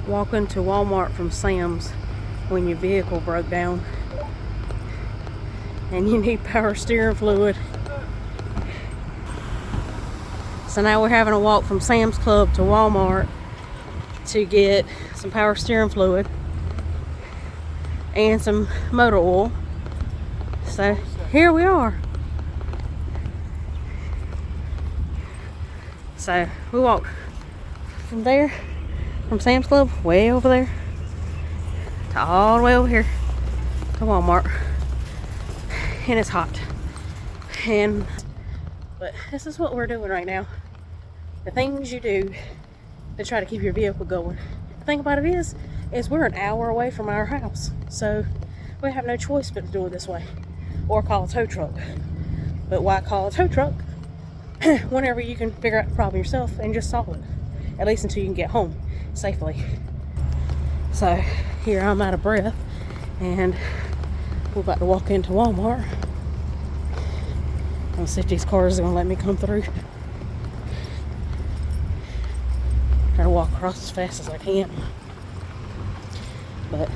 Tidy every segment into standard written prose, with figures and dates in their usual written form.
walking to Walmart from Sam's when your vehicle broke down and you need power steering fluid. So now we're having a walk from Sam's Club to Walmart to get some power steering fluid and some motor oil. So here we are. So we walked from there, from Sam's Club, way over there, to all the way over here to Walmart. And it's hot. But this is what we're doing right now. The things you do to try to keep your vehicle going. The thing about it is we're an hour away from our house. So we have no choice but to do it this way. Or call a tow truck. But why call a tow truck whenever you can figure out the problem yourself and just solve it? At least until you can get home safely. So here I'm out of breath and we're about to walk into Walmart. I'll see if these cars are gonna let me come through. Try to walk across as fast as I can. But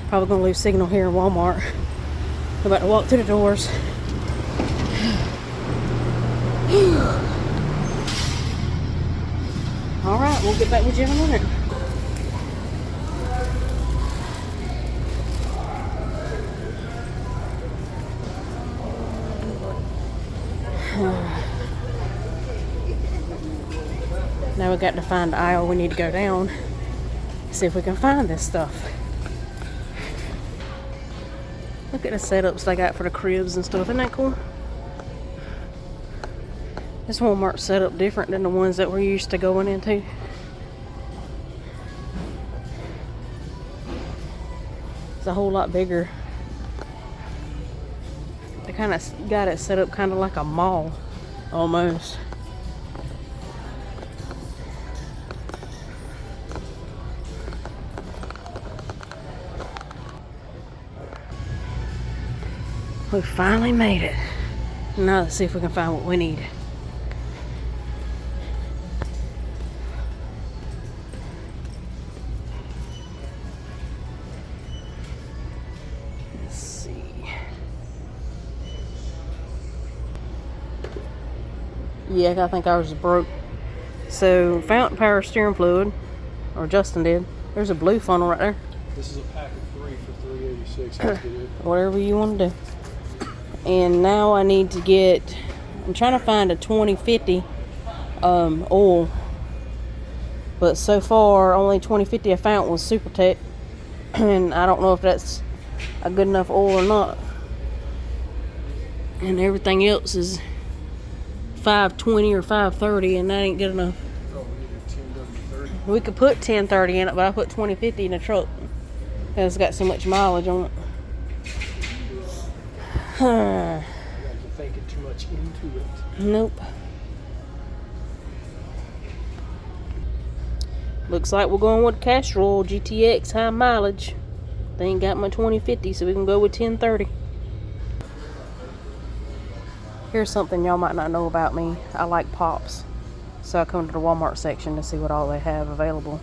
probably gonna lose signal here in Walmart. We're about to walk through the doors. Alright, we'll get back with you in a minute. Now we got to find the aisle we need to go down. See if we can find this stuff. Look at the setups they got for the cribs and stuff. Isn't that cool? This Walmart's set up different than the ones that we're used to going into. It's a whole lot bigger. They kind of got it set up kind of like a mall, almost. We finally made it. Now let's see if we can find what we need. Let's see. Yeah, I think ours is broke. So, fountain power steering fluid, or Justin did. There's a blue funnel right there. This is a pack of 3 for $3.86. Whatever you want to do. And now I need to get, I'm trying to find a 2050 oil, but so far only 2050 I found was Supertech, and I don't know if that's a good enough oil or not. And everything else is 520 or 530, and that ain't good enough. Oh, we need a 10W30. We could put 1030 in it, but I put 2050 in the truck because it's got so much mileage on it. You guys are thinking too much into it. Nope. Looks like we're going with Castrol GTX high mileage. They ain't got my 2050, so we can go with 1030. Here's something y'all might not know about me. I like pops. So I come to the Walmart section to see what all they have available.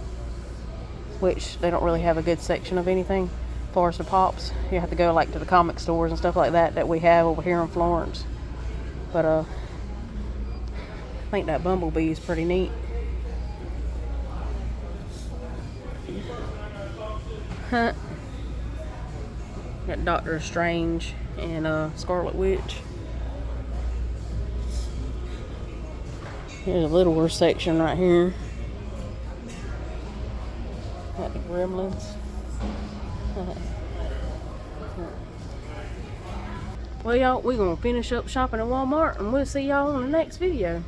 Which they don't really have a good section of anything. As far as the pops, you have to go like to the comic stores and stuff like that we have over here in Florence. But I think that Bumblebee is pretty neat. Got Doctor Strange and Scarlet Witch. Here's a littler section right here. Got the Gremlins. Well, y'all, we're going to finish up shopping at Walmart, and we'll see y'all in the next video.